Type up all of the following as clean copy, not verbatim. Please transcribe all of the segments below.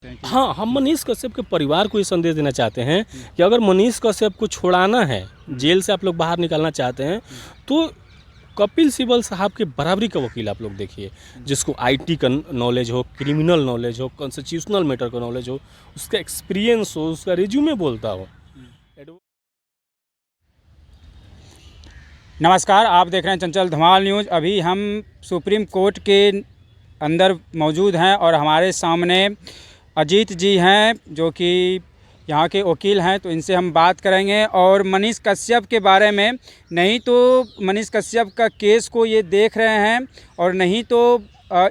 हाँ, हम मनीष कश्यप के परिवार को ये संदेश देना चाहते हैं कि अगर मनीष कश्यप को छुड़ाना है, जेल से आप लोग बाहर निकालना चाहते हैं, तो कपिल सिब्बल साहब के बराबरी का वकील आप लोग देखिए, जिसको आईटी का नॉलेज हो, क्रिमिनल नॉलेज हो, कॉन्स्टिट्यूशनल मैटर का नॉलेज हो, उसका एक्सपीरियंस हो, उसका रिज्यूमे बोलता हो। नमस्कार, आप देख रहे हैं चंचल धमाल न्यूज़। अभी हम सुप्रीम कोर्ट के अंदर मौजूद हैं और हमारे सामने अजीत जी हैं जो कि यहाँ के वकील हैं, तो इनसे हम बात करेंगे और मनीष कश्यप के बारे में, नहीं तो मनीष कश्यप का केस को ये देख रहे हैं और नहीं तो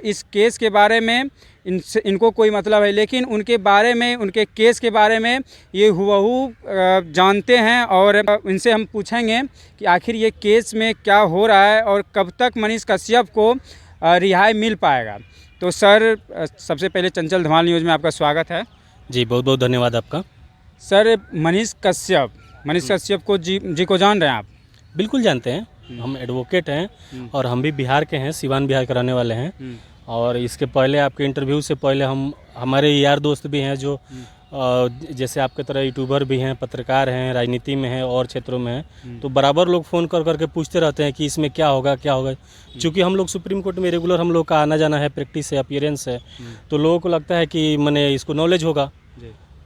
इस केस के बारे में इनको कोई मतलब है, लेकिन उनके बारे में, उनके केस के बारे में ये हुबहू जानते हैं और इनसे हम पूछेंगे कि आखिर ये केस में क्या हो रहा है और कब तक मनीष कश्यप को रिहाई मिल पाएगा। तो सर, सबसे पहले चंचल धमाल न्यूज़ में आपका स्वागत है। जी, बहुत बहुत धन्यवाद आपका। सर, मनीष कश्यप को जी को जान रहे हैं आप? बिल्कुल जानते हैं, हम एडवोकेट हैं और हम भी बिहार के हैं, सिवान बिहार के रहने वाले हैं। और इसके पहले आपके इंटरव्यू से पहले हमारे यार दोस्त भी हैं जो जैसे आपके तरह यूट्यूबर भी हैं, पत्रकार हैं, राजनीति में हैं और क्षेत्रों में हैं, तो बराबर लोग फ़ोन कर करके पूछते रहते हैं कि इसमें क्या होगा क्या होगा। चूँकि हम लोग सुप्रीम कोर्ट में रेगुलर हम लोग का आना जाना है, प्रैक्टिस है, अपीयरेंस है, तो लोगों को लगता है कि मैंने इसको नॉलेज होगा।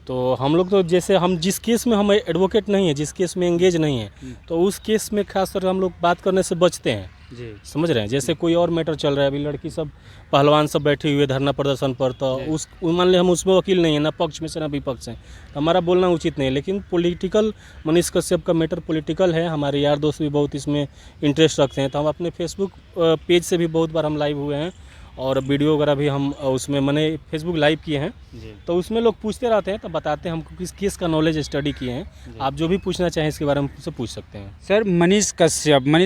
तो हम लोग तो जैसे हम जिस केस में हम एडवोकेट नहीं है, जिस केस में एंगेज नहीं है, तो उस केस में खासकर हम लोग बात करने से बचते हैं जी। समझ रहे हैं, जैसे कोई और मैटर चल रहा है, अभी लड़की सब पहलवान सब बैठे हुए धरना प्रदर्शन पर, तो मान लिया हम उसमें वकील नहीं है, ना पक्ष में से ना विपक्ष हैं, तो हमारा बोलना उचित नहीं है। लेकिन पॉलिटिकल, मनीष कश्यप का मैटर पॉलिटिकल है, हमारे यार दोस्त भी बहुत इसमें इंटरेस्ट रखते हैं, तो हम अपने फेसबुक पेज से भी बहुत बार हम लाइव हुए हैं और वीडियो वगैरह भी हम उसमें मैंने फेसबुक लाइव किए हैं, तो उसमें लोग पूछते रहते हैं, तो बताते हैं हमको किस केस का नॉलेज स्टडी किए हैं। आप जो भी पूछना चाहें इसके बारे में मुझसे पूछ सकते हैं। सर, मनीष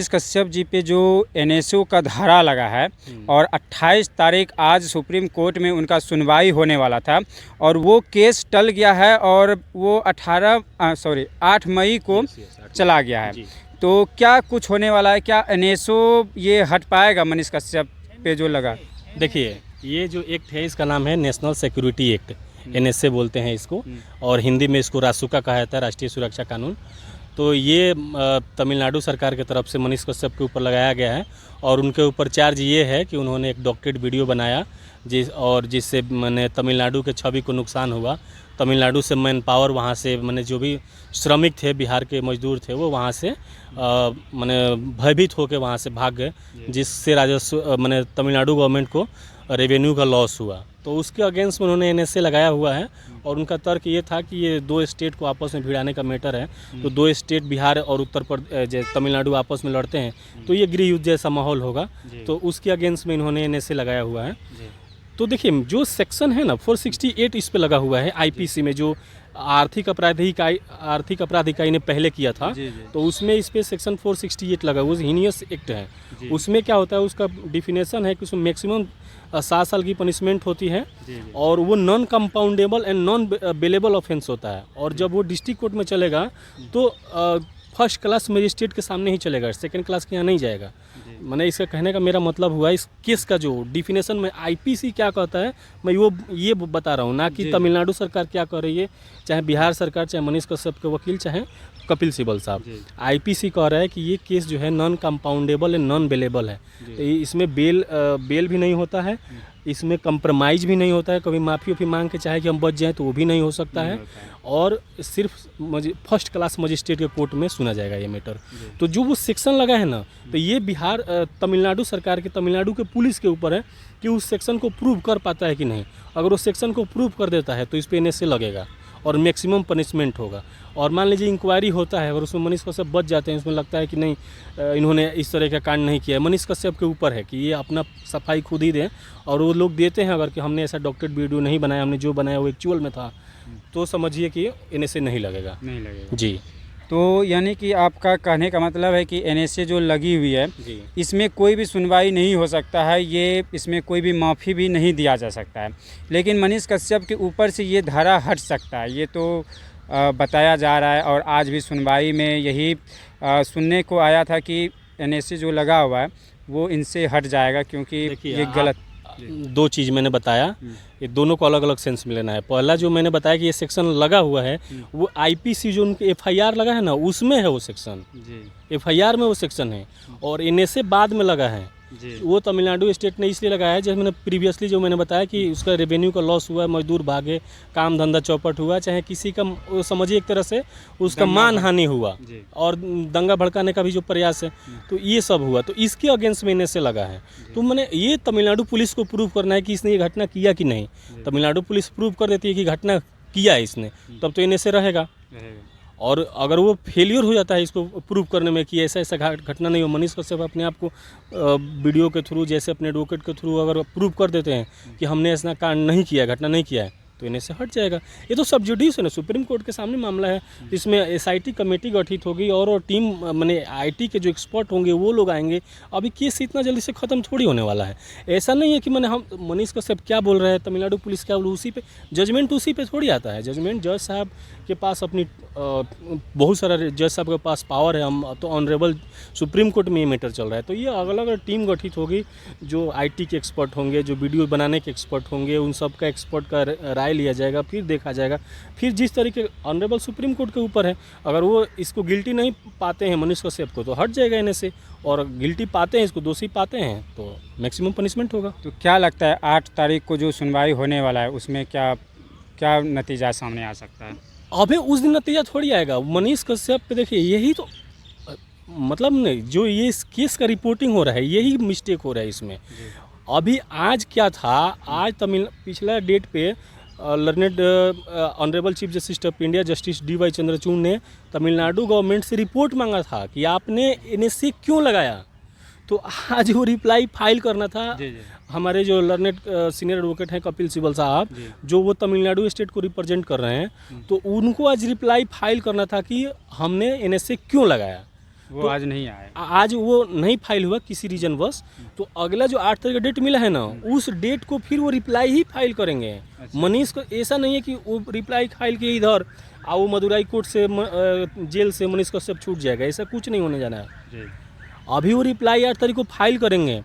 कश्यप जी पे जो NSO का धारा लगा है और 28 तारीख आज सुप्रीम कोर्ट में उनका सुनवाई होने वाला था और वो केस टल गया है और वो 8 मई को चला गया है, तो क्या कुछ होने वाला है? क्या NSO ये हट पाएगा मनीष कश्यप पे जो लगा? देखिए, ये जो एक्ट है इसका नाम है नेशनल सिक्योरिटी एक्ट, NSA बोलते हैं इसको, और हिंदी में इसको रासुका कहा जाता है, राष्ट्रीय सुरक्षा कानून। तो ये तमिलनाडु सरकार की तरफ से मनीष कश्यप के ऊपर लगाया गया है और उनके ऊपर चार्ज ये है कि उन्होंने एक डॉक्टरेट वीडियो बनाया जिससे मैंने तमिलनाडु के छवि को नुकसान हुआ। तमिलनाडु से मैन पावर वहाँ से मैंने जो भी श्रमिक थे, बिहार के मजदूर थे, वो वहाँ से मैंने भयभीत होकर वहाँ से भाग गए, जिससे राजस्व मैंने तमिलनाडु गवर्नमेंट को रेवेन्यू का लॉस हुआ। तो उसके अगेंस्ट में उन्होंने NSA लगाया हुआ है और उनका तर्क ये था कि ये दो स्टेट को आपस में भिड़ाने का मैटर है, तो दो स्टेट बिहार और उत्तर प्रदेश तमिलनाडु आपस में लड़ते हैं, तो ये गृह युद्ध जैसा माहौल होगा, तो उसके अगेंस्ट में इन्होंने NSA लगाया हुआ है। तो देखिए, जो सेक्शन है ना 468 इस पे लगा हुआ है IPC में, जो आर्थिक अपराध इकाई ने पहले किया था, तो उसमें इस पे सेक्शन 468 लगा हुआ, हीनियस एक्ट है। उसमें क्या होता है, उसका डिफिनेशन है कि उसमें मैक्सिमम 7 साल की पनिशमेंट होती है और वो non compoundable and non bailable offence होता है, और जब वो डिस्ट्रिक्ट कोर्ट में चलेगा तो फर्स्ट क्लास मजिस्ट्रेट के सामने ही चलेगा, सेकंड क्लास के यहाँ नहीं जाएगा। मैंने इसका कहने का मेरा मतलब हुआ, इस केस का जो डिफिनेशन में IPC क्या कहता है, मैं ये बता रहा हूँ, ना कि तमिलनाडु सरकार क्या कर रही है, चाहे बिहार सरकार, चाहे मनीष कश्यप के वकील, चाहे कपिल सिब्बल साहब। IPC कह रहा है कि ये केस जो है non compoundable and non bailable है, तो इसमें बेल भी नहीं होता है, इसमें कंप्रोमाइज़ भी नहीं होता है, कभी माफ़ी मांग के चाहे कि हम बच जाएं तो वो भी नहीं हो सकता है, और सिर्फ फर्स्ट क्लास मजिस्ट्रेट के कोर्ट में सुना जाएगा ये मैटर। तो जो वो सेक्शन लगा है ना, तो ये बिहार तमिलनाडु सरकार के, तमिलनाडु के पुलिस के ऊपर है कि उस सेक्शन को प्रूव कर पाता है कि नहीं। अगर उस सेक्शन को प्रूव कर देता है तो इस पर NSA लगेगा और मैक्सिमम पनिशमेंट होगा। और मान लीजिए इंक्वायरी होता है, अगर उसमें मनीष कश्यप बच जाते हैं, उसमें लगता है कि नहीं इन्होंने इस तरह का कांड नहीं किया है, मनीष कश्यप के ऊपर है कि ये अपना सफाई खुद ही दें, और वो लोग देते हैं अगर कि हमने ऐसा डॉक्टरेट वीडियो नहीं बनाया, हमने जो बनाया वो एक्चुअल में था, तो समझिए कि NSA नहीं लगेगा जी। तो यानी कि आपका कहने का मतलब है कि NSA जो लगी हुई है, इसमें कोई भी सुनवाई नहीं हो सकता है, ये इसमें कोई भी माफ़ी भी नहीं दिया जा सकता है, लेकिन मनीष कश्यप के ऊपर से ये धारा हट सकता है, ये तो बताया जा रहा है। और आज भी सुनवाई में यही सुनने को आया था कि NSA जो लगा हुआ है वो इनसे हट जाएगा, क्योंकि ये गलत। दो चीज़ मैंने बताया, ये दोनों को अलग अलग सेंस में लेना है। पहला जो मैंने बताया कि ये सेक्शन लगा हुआ है, वो आईपीसी जो उनके एफआईआर लगा है ना, उसमें है वो सेक्शन, एफआईआर में वो सेक्शन है। और एनएसए बाद में लगा है, वो तमिलनाडु स्टेट ने इसलिए लगाया है, जैसे मैंने प्रीवियसली जो मैंने बताया कि उसका रेवेन्यू का लॉस हुआ, मजदूर भागे, काम धंधा चौपट हुआ, चाहे किसी का वो समझिए एक तरह से उसका मान हानि हुआ और दंगा भड़काने का भी जो प्रयास है, तो ये सब हुआ, तो इसके अगेंस्ट में इनसे लगा है। तो मैंने ये तमिलनाडु पुलिस को प्रूव करना है कि इसने ये घटना किया कि नहीं। तमिलनाडु पुलिस प्रूव कर देती है कि घटना किया है इसने, तब तो इनसे रहेगा। और अगर वो फेलियर हो जाता है इसको प्रूव करने में कि ऐसा ऐसा घटना नहीं हो, मनीष कश्यप अपने आप को वीडियो के थ्रू, जैसे अपने एडवोकेट के थ्रू अगर प्रूव कर देते हैं कि हमने ऐसा कांड नहीं किया, घटना नहीं किया है, तो इन्हें से हट जाएगा। ये तो सब जुडिस है ना, सुप्रीम कोर्ट के सामने मामला है। इसमें एसआईटी कमेटी गठित होगी और टीम माने आईटी के जो एक्सपर्ट होंगे वो लोग आएंगे। अभी केस इतना जल्दी से ख़त्म थोड़ी होने वाला है। ऐसा नहीं है कि मैंने हम मनीष कश्यप क्या बोल रहे हैं, तमिलनाडु पुलिस क्या बोल, उसी पे जजमेंट उसी पे थोड़ी आता है। जजमेंट जज साहब के पास अपनी बहुत सारा जज साहब के पास पावर है। हम तो ऑनरेबल सुप्रीम कोर्ट में ये मैटर चल रहा है, तो ये अलग अलग टीम गठित होगी जो आईटी के एक्सपर्ट होंगे, जो वीडियो बनाने के एक्सपर्ट होंगे, उन सब का एक्सपर्ट का राय लिया जाएगा, फिर देखा जाएगा। फिर जिस तरीके ऑनरेबल सुप्रीम कोर्ट के ऊपर है, अगर वो इसको गिल्टी नहीं पाते हैं मनीष कश्यप को, तो हट जाएगा इन्हें से, और गिल्टी पाते हैं, इसको दोषी पाते हैं, तो मैक्सिमम पनिशमेंट होगा। तो क्या लगता है 8 तारीख को जो सुनवाई होने वाला है उसमें क्या क्या नतीजा सामने आ सकता है? अबे उस दिन नतीजा थोड़ी आएगा। मनीष कश्यप पे देखिए, यही तो मतलब नहीं, जो ये इस केस का रिपोर्टिंग हो रहा है, यही मिस्टेक हो रहा है इसमें। अभी आज क्या था, आज पिछला डेट पे learned honourable chief justice of India justice D.Y.. Chandrachud ने तमिलनाडु गवर्नमेंट से रिपोर्ट मांगा था कि आपने एनएसए क्यों लगाया। तो आज वो रिप्लाई फाइल करना था। हमारे जो लर्नेड सीनियर एडवोकेट हैं कपिल सिब्बल साहब, जो वो तमिलनाडु स्टेट को रिप्रेजेंट कर रहे हैं, तो उनको आज रिप्लाई फाइल करना था कि हमने एनएसए क्यों लगाया। वो तो आज नहीं आए, आज वो नहीं फाइल हुआ किसी रीजन बस। तो अगला जो 8 तारीख का डेट मिला है ना, उस डेट को फिर वो रिप्लाई ही फाइल करेंगे। मनीष को ऐसा नहीं है कि वो रिप्लाई फाइल के इधर वो मदुराई कोर्ट से जेल से मनीष कश्यप छूट जाएगा, ऐसा कुछ नहीं होने जाना है। अभी वो रिप्लाई 8 तारीख को फाइल करेंगे,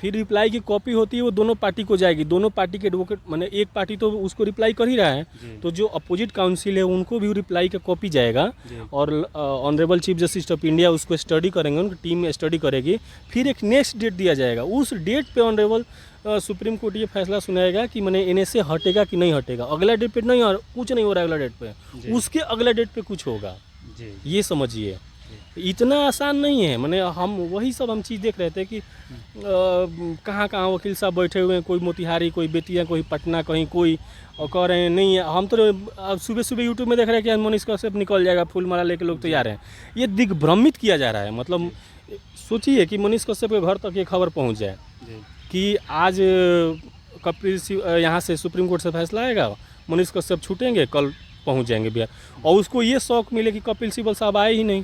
फिर रिप्लाई की कॉपी होती है वो दोनों पार्टी को जाएगी। दोनों पार्टी के एडवोकेट माने एक पार्टी तो उसको रिप्लाई कर ही रहा है, तो जो अपोजिट काउंसिल है उनको भी रिप्लाई का कॉपी जाएगा, और honourable chief justice of India उसको स्टडी करेंगे, उनकी टीम स्टडी करेगी। फिर एक नेक्स्ट डेट दिया जाएगा, उस डेट पे ऑनरेबल सुप्रीम कोर्ट ये फैसला सुनाएगा कि मैंने एनएसए हटेगा कि नहीं हटेगा। अगला डेट पे नहीं, और कुछ नहीं हो रहा है अगला डेट पे, उसके अगला डेट पे कुछ होगा। ये समझिए, इतना आसान नहीं है। मैंने हम वही सब हम चीज़ देख रहे थे कि कहाँ कहाँ वकील साहब बैठे हुए हैं, कोई मोतिहारी, कोई बेतिया, कोई पटना, कहीं कोई, और कह रहे हैं नहीं। हम तो अब सुबह सुबह यूट्यूब में देख रहे हैं कि मनीष कश्यप निकल जाएगा, फूल माला लेके लोग तैयार हैं। ये दिग्भ्रमित किया जा रहा है। मतलब सोचिए कि मनीष कश्यप के घर तक ये खबर पहुँच जाए कि आज कपिल यहाँ से सुप्रीम कोर्ट से फैसला आएगा, मनीष कश्यप छूटेंगे, कल पहुँच जाएंगे बिहार, और उसको ये शौक मिले कि कपिल सिब्बल साहब आए ही नहीं,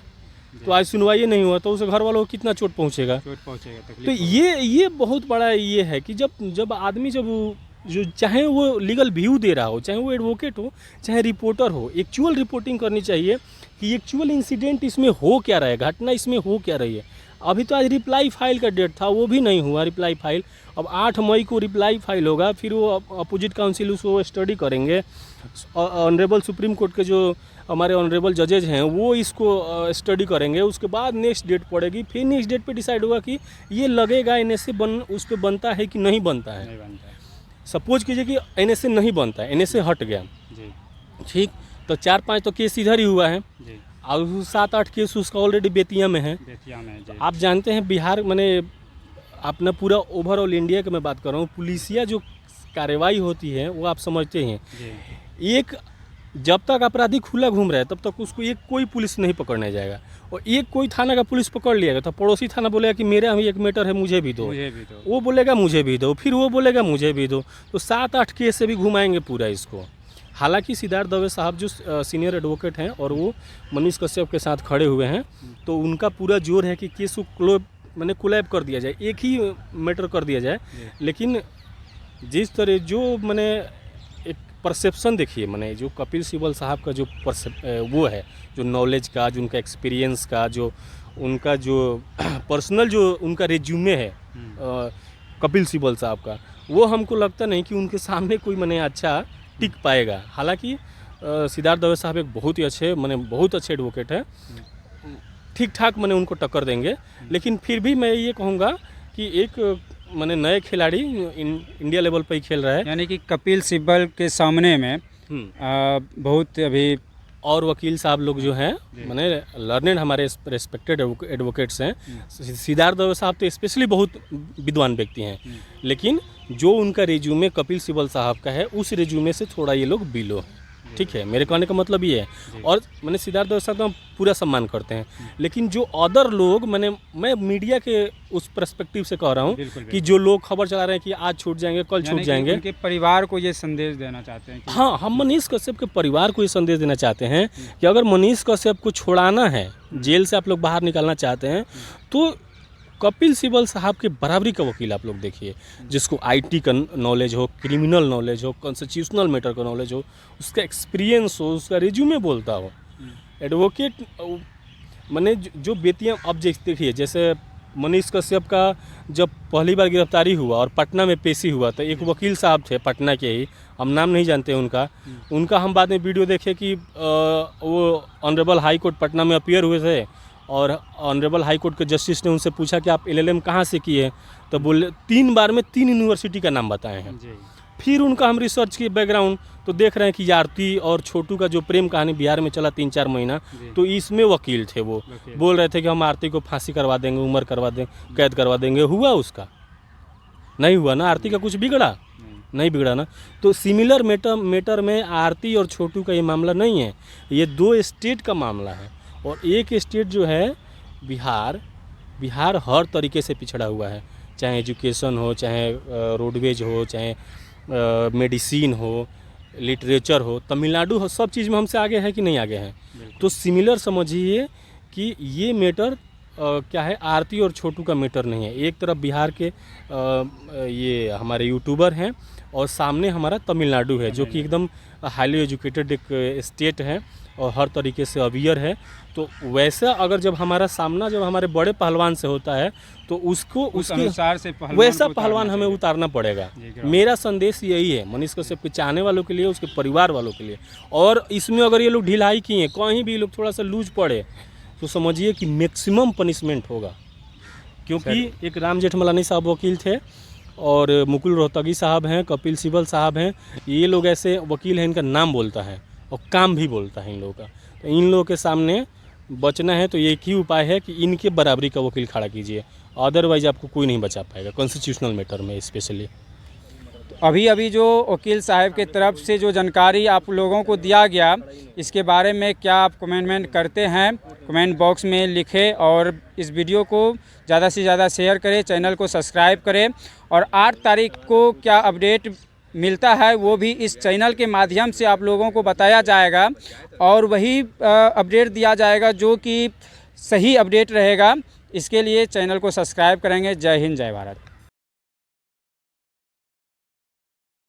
तो आज सुनवाई नहीं हुआ, तो उसे घर वालों को कितना चोट पहुंचेगा। तो ये बहुत बड़ा ये है कि जब आदमी जो चाहे वो लीगल व्यू दे रहा हो, चाहे वो एडवोकेट हो, चाहे रिपोर्टर हो, एक्चुअल रिपोर्टिंग करनी चाहिए कि एक्चुअल इंसिडेंट इसमें हो क्या रहा है, घटना इसमें हो क्या रही है। अभी तो आज रिप्लाई फाइल का डेट था, वो भी नहीं हुआ रिप्लाई फाइल। अब 8 मई को रिप्लाई फाइल होगा, फिर वो अपोजिट काउंसिल उसको स्टडी करेंगे। ऑनरेबल सुप्रीम कोर्ट के जो हमारे ऑनरेबल जजेज हैं वो इसको स्टडी करेंगे, उसके बाद नेक्स्ट डेट पड़ेगी। फिर नेक्स्ट डेट पे डिसाइड होगा कि ये लगेगा एनएसए उस पर बनता है कि नहीं बनता है। सपोज कीजिए कि एनएसए नहीं बनता है, एनएसए हट गया, ठीक, तो 4-5 तो केस इधर ही हुआ है, और 7-8 केस उसका ऑलरेडी बेतिया में है। आप जानते हैं बिहार मैंने अपना पूरा ओवरऑल इंडिया की मैं बात कर रहा हूँ, पुलिसिया जो कार्रवाई होती है वो आप समझते हैं। एक जब तक अपराधी खुला घूम रहा है तब तक उसको एक कोई पुलिस नहीं पकड़ने जाएगा, और एक कोई थाना का पुलिस पकड़ लिया तो पड़ोसी थाना बोलेगा कि मेरा भी एक मैटर है, मुझे भी दो, वो बोलेगा मुझे भी दो, फिर वो बोलेगा मुझे भी दो, तो 7-8 केस से भी घुमाएंगे पूरा इसको। हालांकि सिद्धार्थ दवे साहब जो सीनियर एडवोकेट हैं और वो मनीष कश्यप के साथ खड़े हुए हैं, तो उनका पूरा जोर है कि केस को कोलैब कर दिया जाए, एक ही मैटर कर दिया जाए। लेकिन जिस तरह जो मैंने एक परसेप्शन देखिए, मैंने जो कपिल सिब्बल साहब का जो वो है, जो नॉलेज का, जो उनका एक्सपीरियंस का, जो उनका जो पर्सनल जो उनका रिज्यूमे है कपिल सिब्बल साहब का, वो हमको लगता नहीं कि उनके सामने कोई मने अच्छा टिक पाएगा। हालांकि सिद्धार्थ दवे साहब एक बहुत ही अच्छे मने बहुत अच्छे एडवोकेट है, ठीक ठाक मने उनको टक्कर देंगे। लेकिन फिर भी मैं ये कहूँगा कि एक मने नए खिलाड़ी इंडिया लेवल पर ही खेल रहा है, यानी कि कपिल सिब्बल के सामने में बहुत अभी और वकील साहब लोग जो हैं माने लर्नेड हमारे रेस्पेक्टेड एडवोकेट्स हैं। सिद्धार्थ दवे साहब तो स्पेशली बहुत विद्वान व्यक्ति हैं, लेकिन जो उनका रिज्यूमे कपिल सिब्बल साहब का है उस रिज्यूमे से थोड़ा ये लोग बिलो हैं। ठीक है, मेरे कहने का मतलब ये है। और मैंने सिद्धार्थ दवे साहब का हम पूरा सम्मान करते हैं, लेकिन जो अदर लोग मैं मीडिया के उस पर्सपेक्टिव से कह रहा हूँ कि जो लोग खबर चला रहे हैं कि आज छूट जाएंगे कल छूट जाएंगे, उनके परिवार को ये संदेश देना चाहते हैं कि हाँ, हम मनीष कश्यप के परिवार को ये संदेश देना चाहते हैं कि अगर मनीष कश्यप को छुड़ाना है, जेल से आप लोग बाहर निकालना चाहते हैं, तो कपिल सिब्बल साहब के बराबरी का वकील आप लोग देखिए, जिसको आईटी का नॉलेज हो, क्रिमिनल नॉलेज हो, कॉन्स्टिट्यूशनल मैटर का नॉलेज हो, उसका एक्सपीरियंस हो, उसका रिज्यूमे बोलता हो। एडवोकेट माने जो बेतियाँ अब देखिए, जैसे मनीष कश्यप का जब पहली बार गिरफ्तारी हुआ और पटना में पेशी हुआ, तो एक वकील साहब थे पटना के ही, हम नाम नहीं जानते उनका हम बाद में वीडियो देखे कि वो ऑनरेबल हाई कोर्ट पटना में अपीयर हुए थे और ऑनरेबल हाई कोर्ट के जस्टिस ने उनसे पूछा कि आप एलएलएम कहाँ से किए, तो बोले 3 बार में 3 यूनिवर्सिटी का नाम बताए हैं। फिर उनका हम रिसर्च किए बैकग्राउंड, तो देख रहे हैं कि आरती और छोटू का जो प्रेम कहानी बिहार में चला 3-4 महीना, तो इसमें वकील थे। वो बोल रहे थे कि हम आरती को फांसी करवा देंगे, उम्र करवा देंगे, कैद करवा देंगे। हुआ उसका? नहीं हुआ ना। आरती का कुछ बिगड़ा? नहीं बिगड़ा ना। तो सिमिलर मैटर में आरती और छोटू का ये मामला नहीं है, ये 2 स्टेट का मामला है। और एक स्टेट जो है बिहार हर तरीके से पिछड़ा हुआ है, चाहे एजुकेशन हो, चाहे रोडवेज हो, चाहे मेडिसिन हो, लिटरेचर हो, तमिलनाडु हो, सब चीज़ में हमसे आगे है कि नहीं आगे है। तो सिमिलर समझिए कि ये मैटर क्या है, आरती और छोटू का मैटर नहीं है। एक तरफ बिहार के ये हमारे यूट्यूबर हैं और सामने हमारा तमिलनाडु है, जो कि एकदम हाईली एजुकेटेड एक स्टेट है और हर तरीके से अवियर है। तो वैसा अगर जब हमारा सामना जब हमारे बड़े पहलवान से होता है, तो उसको उसके अनुसार से वैसा पहलवान हमें उतारना पड़ेगा। मेरा संदेश यही है मनीष कश्यप के चाहने वालों के लिए, उसके परिवार वालों के लिए। और इसमें अगर ये लोग ढिलाई किए, कहीं भी लोग थोड़ा सा लूज पड़े, तो समझिए कि मैक्सिमम पनिशमेंट होगा। क्योंकि एक राम जेठमलानी साहब वकील थे और मुकुल रोहतगी साहब हैं, कपिल सिब्बल साहब हैं, ये लोग ऐसे वकील हैं, इनका नाम बोलता है और काम भी बोलता है इन लोगों का। तो इन लोगों के सामने बचना है तो एक ही उपाय है कि इनके बराबरी का वकील खड़ा कीजिए, अदरवाइज आपको कोई नहीं बचा पाएगा कॉन्स्टिट्यूशनल मैटर में स्पेशली। अभी जो वकील साहब के तरफ से जो जानकारी आप लोगों को दिया गया, इसके बारे में क्या आप कमेंट करते हैं, कमेंट बॉक्स में लिखें और इस वीडियो को ज़्यादा से ज़्यादा शेयर करें, चैनल को सब्सक्राइब करें। और 8 तारीख को क्या अपडेट मिलता है वो भी इस चैनल के माध्यम से आप लोगों को बताया जाएगा और वही अपडेट दिया जाएगा जो कि सही अपडेट रहेगा। इसके लिए चैनल को सब्सक्राइब करेंगे। जय हिंद, जय भारत।